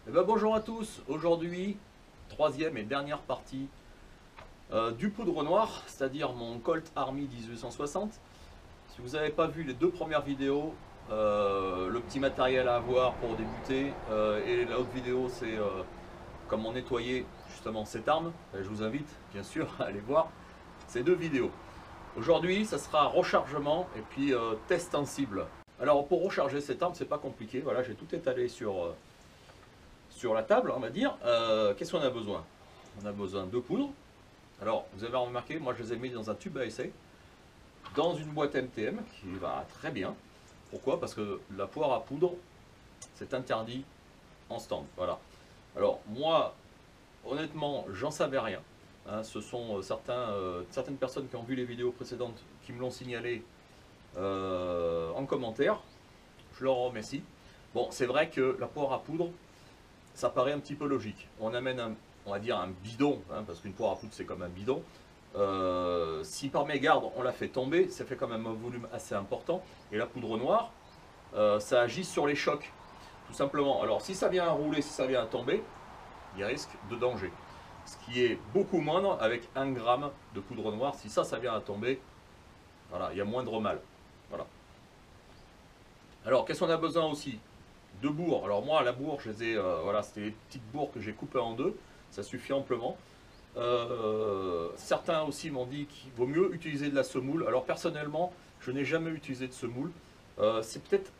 Eh ben, bonjour à tous, aujourd'hui, troisième et dernière partie du poudre noir, c'est-à-dire mon Colt Army 1860. Si vous n'avez pas vu les deux premières vidéos, le petit matériel à avoir pour débuter, et la autre vidéo c'est comment nettoyer justement cette arme, je vous invite bien sûr à aller voir ces deux vidéos. Aujourd'hui ça sera rechargement et puis test en cible. Alors pour recharger cette arme c'est pas compliqué, voilà j'ai tout étalé sur la table, on va dire. Qu'est-ce qu'on a besoin? On a besoin de poudre. Alors, vous avez remarqué, moi je les ai mis dans un tube à essai, dans une boîte MTM qui va très bien. Pourquoi? Parce que la poire à poudre, c'est interdit en stand. Voilà. Alors, moi, honnêtement, j'en savais rien. Hein, ce sont certaines personnes qui ont vu les vidéos précédentes qui me l'ont signalé en commentaire. Je leur remercie. Bon, c'est vrai que la poire à poudre, ça paraît un petit peu logique. On amène on va dire un bidon, hein, parce qu'une poire à poudre c'est comme un bidon. Si par mégarde on la fait tomber, ça fait quand même un volume assez important. Et la poudre noire, ça agit sur les chocs, tout simplement. Alors si ça vient à rouler, si ça vient à tomber, il y a risque de danger. Ce qui est beaucoup moindre avec 1 gramme de poudre noire. Si ça vient à tomber, voilà, il y a moindre mal. Voilà. Alors qu'est-ce qu'on a besoin aussi? De bourres. Alors moi, la bourre, je les ai, voilà, c'était des petites bourres que j'ai coupées en deux. Ça suffit amplement. Certains aussi m'ont dit qu'il vaut mieux utiliser de la semoule. Alors personnellement, je n'ai jamais utilisé de semoule. C'est peut-être...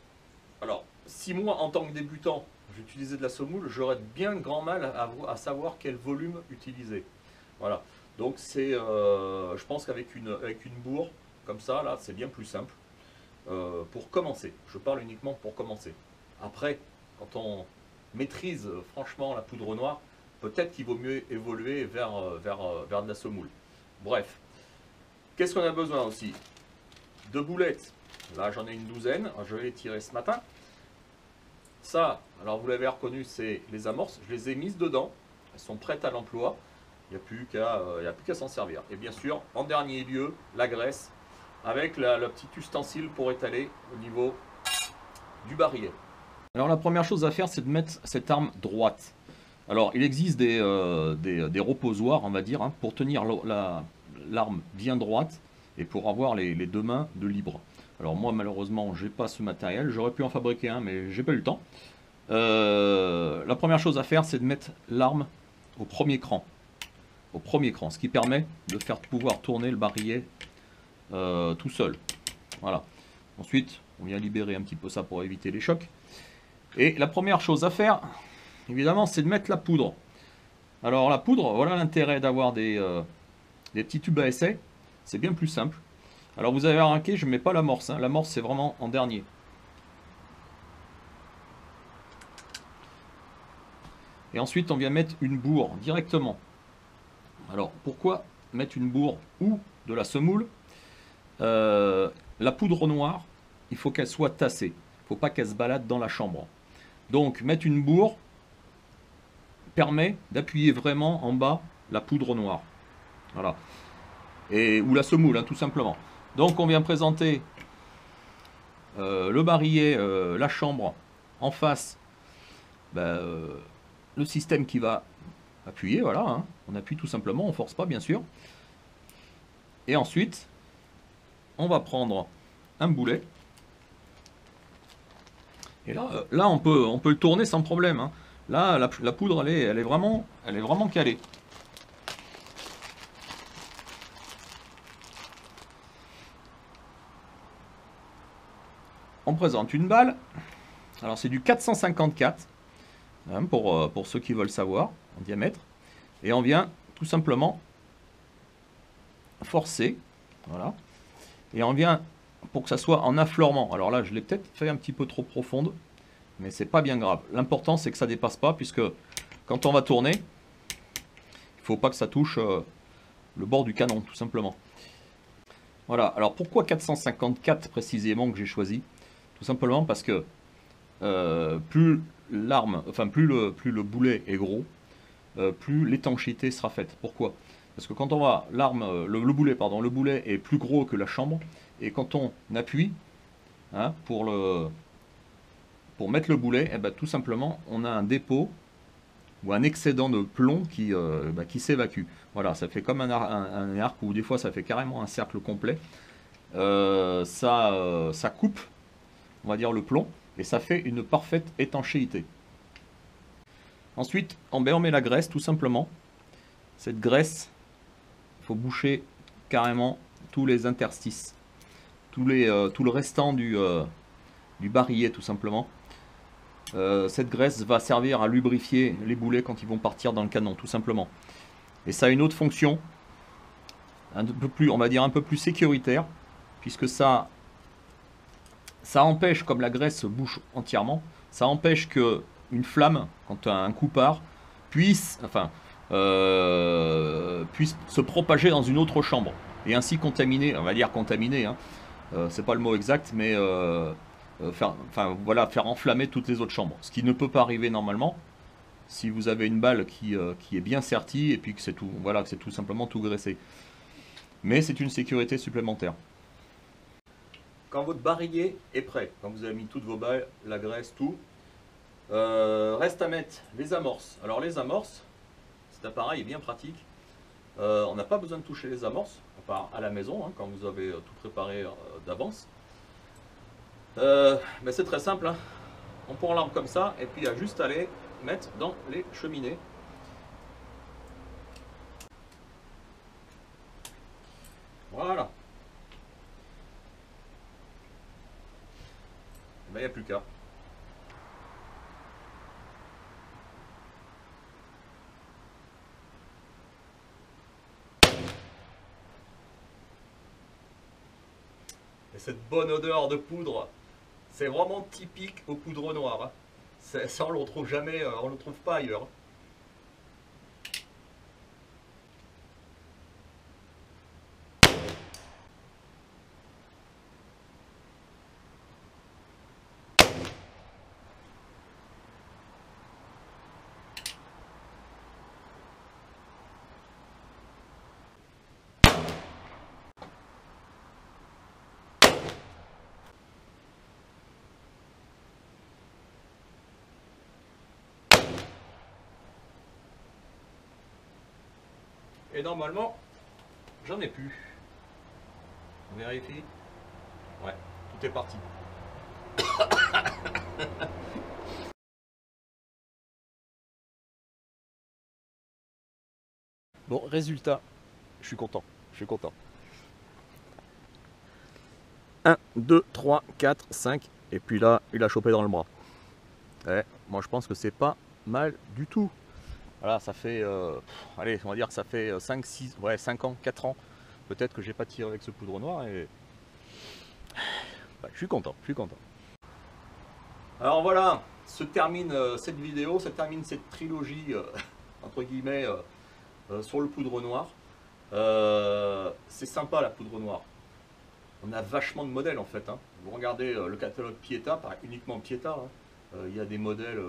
Alors, si moi, en tant que débutant, j'utilisais de la semoule, j'aurais bien grand mal à savoir quel volume utiliser. Voilà. Donc c'est, je pense qu'avec avec une bourre, comme ça, là, c'est bien plus simple. Pour commencer. Je parle uniquement pour commencer. Après, quand on maîtrise franchement la poudre noire, peut-être qu'il vaut mieux évoluer vers de la semoule. Bref, qu'est-ce qu'on a besoin aussi? De boulettes. Là, j'en ai une douzaine. Je vais les tirer ce matin. Ça, alors vous l'avez reconnu, c'est les amorces. Je les ai mises dedans. Elles sont prêtes à l'emploi. Il n'y a plus qu'à s'en servir. Et bien sûr, en dernier lieu, la graisse avec le petit ustensile pour étaler au niveau du barillet. Alors la première chose à faire, c'est de mettre cette arme droite. Alors il existe des reposoirs, on va dire, hein, pour tenir l'arme bien droite et pour avoir les deux mains de libre. Alors moi malheureusement j'ai pas ce matériel, j'aurais pu en fabriquer un mais j'ai pas eu le temps. La première chose à faire, c'est de mettre l'arme au premier cran. Au premier cran, ce qui permet de faire pouvoir tourner le barillet tout seul. Voilà. Ensuite, on vient libérer un petit peu ça pour éviter les chocs. Et la première chose à faire, évidemment, c'est de mettre la poudre. Alors la poudre, voilà l'intérêt d'avoir des petits tubes à essai. C'est bien plus simple. Alors vous avez remarqué, je ne mets pas l'amorce. Hein. L'amorce, c'est vraiment en dernier. Et ensuite, on vient mettre une bourre directement. Alors, pourquoi mettre une bourre ou de la semoule? La poudre noire, il faut qu'elle soit tassée. Il ne faut pas qu'elle se balade dans la chambre. Donc, mettre une bourre permet d'appuyer vraiment en bas la poudre noire. Voilà. Ou la semoule, hein, tout simplement. Donc, on vient présenter le barillet, la chambre en face, le système qui va appuyer. Voilà. Hein. On appuie tout simplement, on ne force pas, bien sûr. Et ensuite, on va prendre un boulet. Et là on peut le tourner sans problème. Hein. Là, la poudre, elle est vraiment calée. On présente une balle. Alors c'est du 454, hein, pour ceux qui veulent savoir, en diamètre. Et on vient tout simplement forcer. Voilà. Et on vient pour que ça soit en affleurement. Alors là, je l'ai peut-être fait un petit peu trop profonde, mais c'est pas bien grave. L'important, c'est que ça dépasse pas, puisque quand on va tourner, il faut pas que ça touche le bord du canon, tout simplement. Voilà. Alors pourquoi 454 précisément que j'ai choisi? Tout simplement parce que plus l'arme, enfin plus le boulet est gros, plus l'étanchéité sera faite. Pourquoi? Parce que quand on va, le boulet est plus gros que la chambre, et quand on appuie, hein, pour mettre le boulet, eh ben, tout simplement, on a un dépôt ou un excédent de plomb qui s'évacue. Voilà, ça fait comme un arc, ou des fois ça fait carrément un cercle complet. Ça coupe, on va dire, le plomb, et ça fait une parfaite étanchéité. Ensuite, on met la graisse tout simplement. Cette graisse, il faut boucher carrément tous les interstices, tout le restant du barillet tout simplement. Cette graisse va servir à lubrifier les boulets quand ils vont partir dans le canon tout simplement. Et ça a une autre fonction, un peu plus, on va dire un peu plus sécuritaire, puisque ça empêche, comme la graisse bouche entièrement, ça empêche que une flamme, quand un coup part, puisse se propager dans une autre chambre et ainsi contaminer, on va dire contaminer, hein, c'est pas le mot exact, mais faire enflammer toutes les autres chambres. Ce qui ne peut pas arriver normalement si vous avez une balle qui est bien sertie et puis que c'est tout, voilà, que c'est tout simplement tout graissé. Mais c'est une sécurité supplémentaire. Quand votre barillet est prêt, quand vous avez mis toutes vos balles, la graisse, tout, reste à mettre les amorces. Alors les amorces, cet appareil est bien pratique. On n'a pas besoin de toucher les amorces, à part à la maison, hein, quand vous avez tout préparé d'avance. Mais c'est très simple, hein. On prend l'arme comme ça, et puis il y a juste à les mettre dans les cheminées. Voilà. Il n'y a plus qu'à. Et cette bonne odeur de poudre, c'est vraiment typique aux poudres noires, hein. Ça, on ne le retrouve jamais, on ne le trouve pas ailleurs. Et normalement, j'en ai plus. On vérifie. Ouais, tout est parti. Bon, résultat, je suis content. Je suis content. 1, 2, 3, 4, 5. Et puis là, il a chopé dans le bras. Ouais, moi, je pense que c'est pas mal du tout. Voilà, ça fait, allez, on va dire que ça fait 5, 6, ouais, 5 ans, 4 ans, peut-être que j'ai pas tiré avec ce poudre noire et bah, je suis content, je suis content. Alors voilà, se termine cette vidéo, se termine cette trilogie, entre guillemets, sur le poudre noir. C'est sympa la poudre noire. On a vachement de modèles en fait, hein. Vous regardez le catalogue Pieta, uniquement Pieta, hein. Il y a des modèles,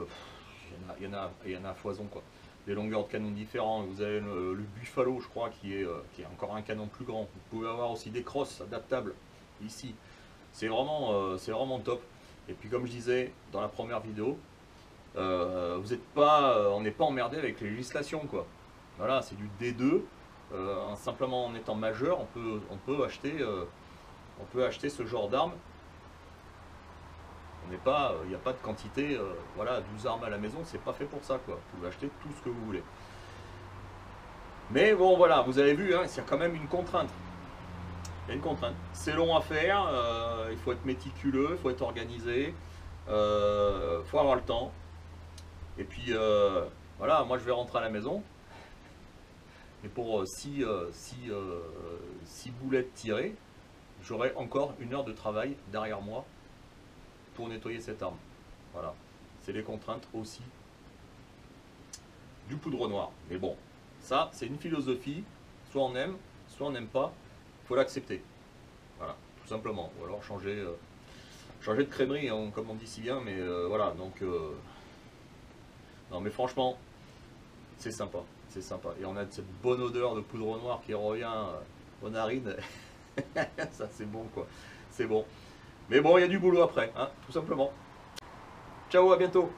il y en a à foison quoi. Des longueurs de canon différents. Vous avez le Buffalo, je crois, qui est encore un canon plus grand. Vous pouvez avoir aussi des crosses adaptables ici. C'est vraiment top. Et puis comme je disais dans la première vidéo, on n'est pas emmerdé avec les législations quoi. Voilà, c'est du D2. Simplement en étant majeur, on peut acheter ce genre d'armes. Il n'y a pas de quantité, voilà, 12 armes à la maison, c'est pas fait pour ça quoi. Vous pouvez acheter tout ce que vous voulez. Mais bon voilà, vous avez vu, hein, il y a quand même une contrainte. Il y a une contrainte. C'est long à faire, il faut être méticuleux, il faut être organisé, il faut avoir le temps. Et puis voilà, moi je vais rentrer à la maison. Et pour 6 boulettes tirées, j'aurai encore 1 heure de travail derrière moi pour nettoyer cette arme. Voilà, c'est les contraintes aussi du poudre noir. Mais bon, ça c'est une philosophie, soit on aime, soit on n'aime pas, il faut l'accepter. Voilà, tout simplement. Ou alors changer de crèmerie, hein, comme on dit si bien, mais voilà, donc non mais franchement, c'est sympa, c'est sympa. Et on a cette bonne odeur de poudre noire qui revient aux narines. Ça c'est bon quoi, c'est bon. Mais bon, il y a du boulot après, hein, tout simplement. Ciao, à bientôt.